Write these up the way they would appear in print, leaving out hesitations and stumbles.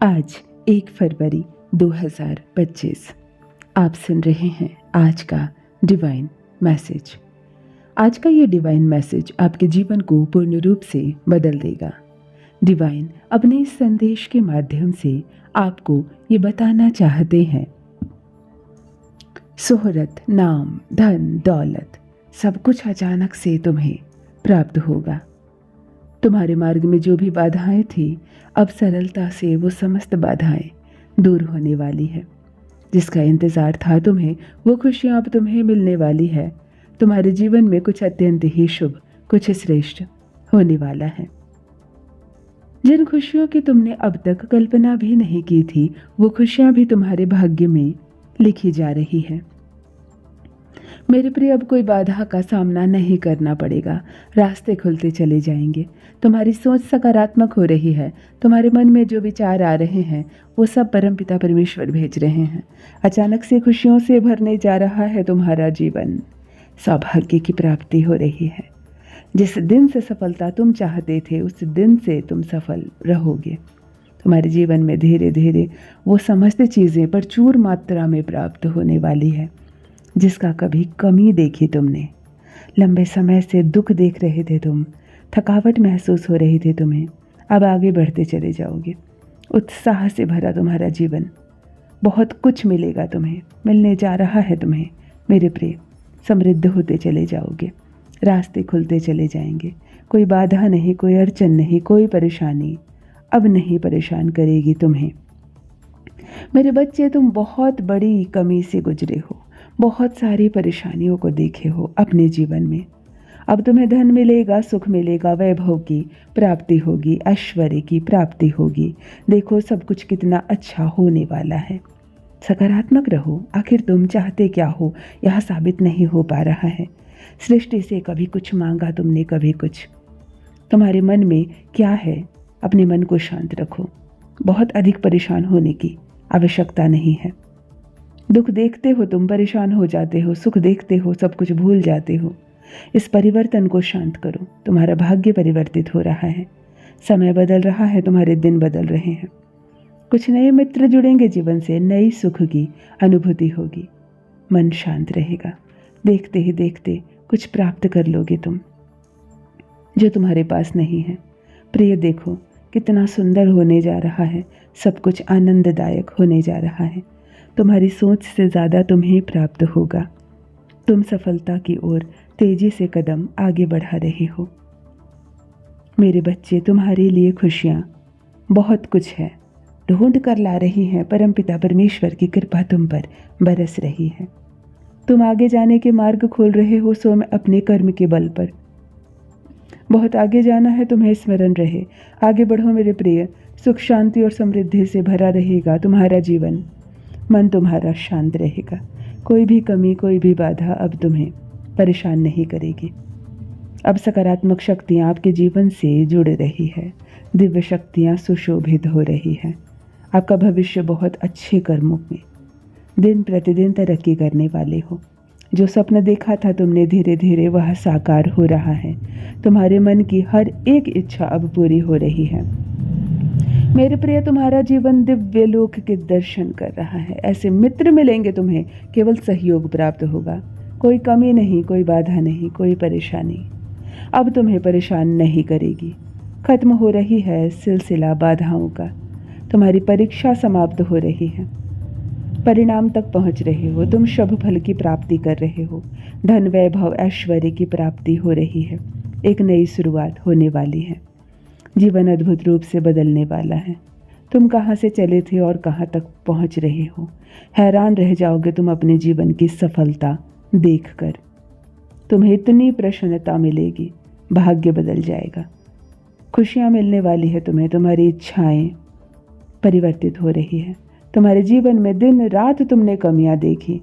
आज 1 फरवरी 2025। आप सुन रहे हैं आज का डिवाइन मैसेज। आज का ये डिवाइन मैसेज आपके जीवन को पूर्ण रूप से बदल देगा। डिवाइन अपने इस संदेश के माध्यम से आपको ये बताना चाहते हैं, शोहरत, नाम, धन, दौलत सब कुछ अचानक से तुम्हें प्राप्त होगा। तुम्हारे मार्ग में जो भी बाधाएं थी, अब सरलता से वो समस्त बाधाएं दूर होने वाली है। जिसका इंतज़ार था तुम्हें, वो खुशियाँ अब तुम्हें मिलने वाली है। तुम्हारे जीवन में कुछ अत्यंत ही शुभ, कुछ श्रेष्ठ होने वाला है। जिन खुशियों की तुमने अब तक कल्पना भी नहीं की थी, वो खुशियाँ भी तुम्हारे भाग्य में लिखी जा रही है। मेरे प्रिय, अब कोई बाधा का सामना नहीं करना पड़ेगा। रास्ते खुलते चले जाएंगे। तुम्हारी सोच सकारात्मक हो रही है। तुम्हारे मन में जो विचार आ रहे हैं, वो सब परमपिता परमेश्वर भेज रहे हैं। अचानक से खुशियों से भरने जा रहा है तुम्हारा जीवन। सौभाग्य की प्राप्ति हो रही है। जिस दिन से सफलता तुम चाहते थे, उस दिन से तुम सफल रहोगे। तुम्हारे जीवन में धीरे धीरे वो समस्त चीज़ें प्रचुर मात्रा में प्राप्त होने वाली है, जिसका कभी कमी देखी तुमने। लंबे समय से दुख देख रहे थे तुम, थकावट महसूस हो रही थी तुम्हें। अब आगे बढ़ते चले जाओगे। उत्साह से भरा तुम्हारा जीवन, बहुत कुछ मिलेगा तुम्हें, मिलने जा रहा है तुम्हें। मेरे प्रिय, समृद्ध होते चले जाओगे। रास्ते खुलते चले जाएंगे। कोई बाधा नहीं, कोई अड़चन नहीं, कोई परेशानी अब नहीं परेशान करेगी तुम्हें। मेरे बच्चे, तुम बहुत बड़ी कमी से गुजरे हो, बहुत सारी परेशानियों को देखे हो अपने जीवन में। अब तुम्हें धन मिलेगा, सुख मिलेगा, वैभव की प्राप्ति होगी, ऐश्वर्य की प्राप्ति होगी। देखो सब कुछ कितना अच्छा होने वाला है। सकारात्मक रहो। आखिर तुम चाहते क्या हो, यह साबित नहीं हो पा रहा है। सृष्टि से कभी कुछ मांगा तुमने, कभी कुछ। तुम्हारे मन में क्या है, अपने मन को शांत रखो। बहुत अधिक परेशान होने की आवश्यकता नहीं है। दुख देखते हो तुम, परेशान हो जाते हो। सुख देखते हो, सब कुछ भूल जाते हो। इस परिवर्तन को शांत करो। तुम्हारा भाग्य परिवर्तित हो रहा है। समय बदल रहा है, तुम्हारे दिन बदल रहे हैं। कुछ नए मित्र जुड़ेंगे जीवन से, नई सुख की अनुभूति होगी। मन शांत रहेगा। देखते ही देखते कुछ प्राप्त कर लोगे तुम, जो तुम्हारे पास नहीं है। प्रिय, देखो कितना सुंदर होने जा रहा है। सब कुछ आनंददायक होने जा रहा है। तुम्हारी सोच से ज़्यादा तुम्हें प्राप्त होगा। तुम सफलता की ओर तेजी से कदम आगे बढ़ा रहे हो। मेरे बच्चे, तुम्हारे लिए खुशियाँ बहुत कुछ है, ढूंढ कर ला रही हैं। परमपिता परमेश्वर की कृपा तुम पर बरस रही है। तुम आगे जाने के मार्ग खोल रहे हो, स्वयं अपने कर्म के बल पर। बहुत आगे जाना है तुम्हें, स्मरण रहे। आगे बढ़ो मेरे प्रिय। सुख, शांति और समृद्धि से भरा रहेगा तुम्हारा जीवन। मन तुम्हारा शांत रहेगा। कोई भी कमी, कोई भी बाधा अब तुम्हें परेशान नहीं करेगी। अब सकारात्मक शक्तियाँ आपके जीवन से जुड़ रही है। दिव्य शक्तियाँ सुशोभित हो रही है। आपका भविष्य बहुत अच्छे कर्मों में दिन प्रतिदिन तरक्की करने वाले हो। जो स्वप्न देखा था तुमने, धीरे धीरे वह साकार हो रहा है। तुम्हारे मन की हर एक इच्छा अब पूरी हो रही है। मेरे प्रिय, तुम्हारा जीवन दिव्य लोक के दर्शन कर रहा है। ऐसे मित्र मिलेंगे तुम्हें, केवल सहयोग प्राप्त होगा। कोई कमी नहीं, कोई बाधा नहीं, कोई परेशानी अब तुम्हें परेशान नहीं करेगी। खत्म हो रही है सिलसिला बाधाओं का। तुम्हारी परीक्षा समाप्त हो रही है। परिणाम तक पहुंच रहे हो। तुम शुभ फल की प्राप्ति कर रहे हो। धन, वैभव, ऐश्वर्य की प्राप्ति हो रही है। एक नई शुरुआत होने वाली है। जीवन अद्भुत रूप से बदलने वाला है। तुम कहाँ से चले थे और कहाँ तक पहुँच रहे हो। हैरान रह जाओगे तुम अपने जीवन की सफलता देखकर। तुम्हें इतनी प्रसन्नता मिलेगी, भाग्य बदल जाएगा। खुशियाँ मिलने वाली है तुम्हें। तुम्हारी इच्छाएं परिवर्तित हो रही है। तुम्हारे जीवन में दिन रात तुमने कमियाँ देखी।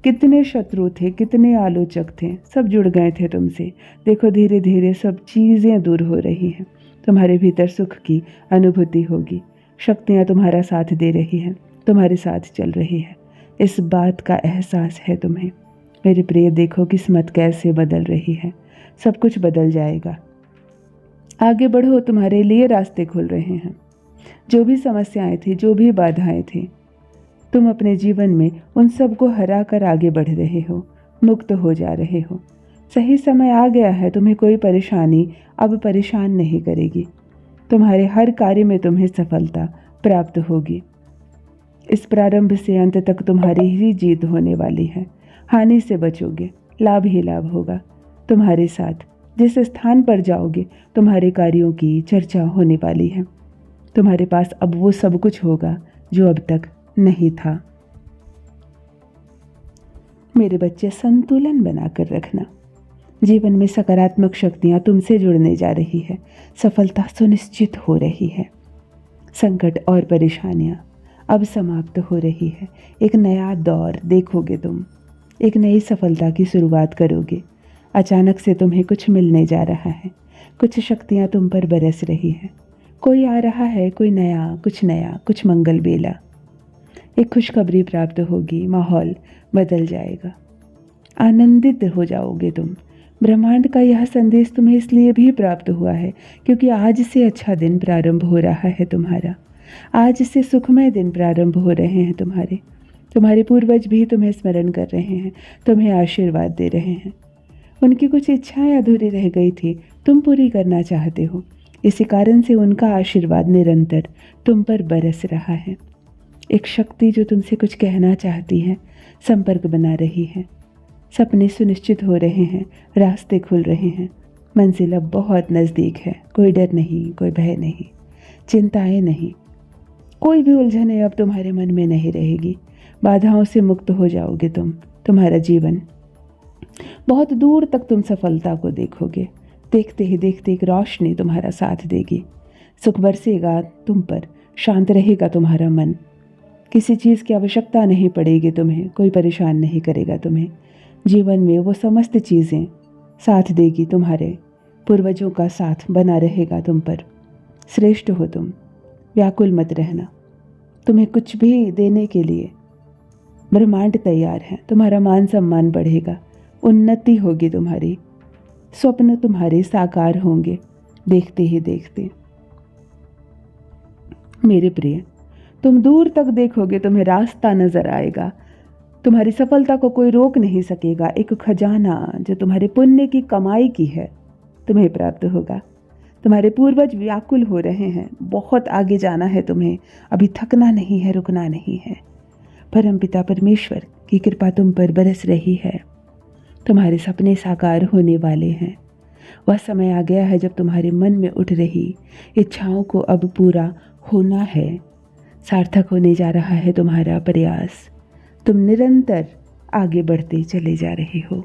कितने शत्रु थे, कितने आलोचक थे, सब जुड़ गए थे तुमसे। देखो धीरे धीरे सब चीज़ें दूर हो रही हैं। तुम्हारे भीतर सुख की अनुभूति होगी। शक्तियाँ तुम्हारा साथ दे रही हैं, तुम्हारे साथ चल रही है। इस बात का एहसास है तुम्हें। मेरे प्रिय, देखो किस्मत कैसे बदल रही है। सब कुछ बदल जाएगा। आगे बढ़ो, तुम्हारे लिए रास्ते खुल रहे हैं। जो भी समस्याएं थी, जो भी बाधाएं थी, तुम अपने जीवन में उन सब को हरा कर आगे बढ़ रहे हो, मुक्त हो जा रहे हो। सही समय आ गया है, तुम्हें कोई परेशानी अब परेशान नहीं करेगी। तुम्हारे हर कार्य में तुम्हें सफलता प्राप्त होगी। इस प्रारंभ से अंत तक तुम्हारी ही जीत होने वाली है। हानि से बचोगे, लाभ ही लाभ होगा तुम्हारे साथ। जिस स्थान पर जाओगे तुम्हारे कार्यों की चर्चा होने वाली है। तुम्हारे पास अब वो सब कुछ होगा जो अब तक नहीं था। मेरे बच्चे, संतुलन बनाकर रखना। जीवन में सकारात्मक शक्तियां तुमसे जुड़ने जा रही है। सफलता सुनिश्चित हो रही है। संकट और परेशानियां अब समाप्त हो रही है। एक नया दौर देखोगे तुम। एक नई सफलता की शुरुआत करोगे। अचानक से तुम्हें कुछ मिलने जा रहा है। कुछ शक्तियां तुम पर बरस रही है। कोई आ रहा है, कोई नया, कुछ मंगल बेला। एक खुशखबरी प्राप्त होगी। माहौल बदल जाएगा। आनंदित हो जाओगे तुम। ब्रह्मांड का यह संदेश तुम्हें इसलिए भी प्राप्त हुआ है क्योंकि आज से अच्छा दिन प्रारंभ हो रहा है तुम्हारा। आज से सुखमय दिन प्रारंभ हो रहे हैं तुम्हारे। तुम्हारे पूर्वज भी तुम्हें स्मरण कर रहे हैं, तुम्हें आशीर्वाद दे रहे हैं। उनकी कुछ इच्छाएं अधूरी रह गई थी, तुम पूरी करना चाहते हो। इसी कारण से उनका आशीर्वाद निरंतर तुम पर बरस रहा है। एक शक्ति जो तुमसे कुछ कहना चाहती है, संपर्क बना रही है। सपने सुनिश्चित हो रहे हैं, रास्ते खुल रहे हैं। मंजिल अब बहुत नज़दीक है। कोई डर नहीं, कोई भय नहीं, चिंताएं नहीं, कोई भी उलझने अब तुम्हारे मन में नहीं रहेगी। बाधाओं से मुक्त हो जाओगे तुम। तुम्हारा जीवन बहुत दूर तक तुम सफलता को देखोगे। देखते ही देखते एक रोशनी तुम्हारा साथ देगी। सुख बरसेगा तुम पर, शांत रहेगा तुम्हारा मन। किसी चीज़ की आवश्यकता नहीं पड़ेगी तुम्हें, कोई परेशान नहीं करेगा तुम्हें। जीवन में वो समस्त चीज़ें साथ देगी तुम्हारे। पूर्वजों का साथ बना रहेगा तुम पर। श्रेष्ठ हो तुम, व्याकुल मत रहना। तुम्हें कुछ भी देने के लिए ब्रह्मांड तैयार है। तुम्हारा मान सम्मान बढ़ेगा, उन्नति होगी तुम्हारी, स्वप्न तुम्हारे साकार होंगे देखते ही देखते। मेरे प्रिय, तुम दूर तक देखोगे, तुम्हें रास्ता नजर आएगा। तुम्हारी सफलता को कोई रोक नहीं सकेगा। एक खजाना जो तुम्हारे पुण्य की कमाई की है तुम्हें प्राप्त होगा। तुम्हारे पूर्वज व्याकुल हो रहे हैं। बहुत आगे जाना है तुम्हें, अभी थकना नहीं है, रुकना नहीं है। परमपिता परमेश्वर की कृपा तुम पर बरस रही है। तुम्हारे सपने साकार होने वाले हैं। वह समय आ गया है जब तुम्हारे मन में उठ रही इच्छाओं को अब पूरा होना है। सार्थक होने जा रहा है तुम्हारा प्रयास। तुम निरंतर आगे बढ़ते चले जा रहे हो।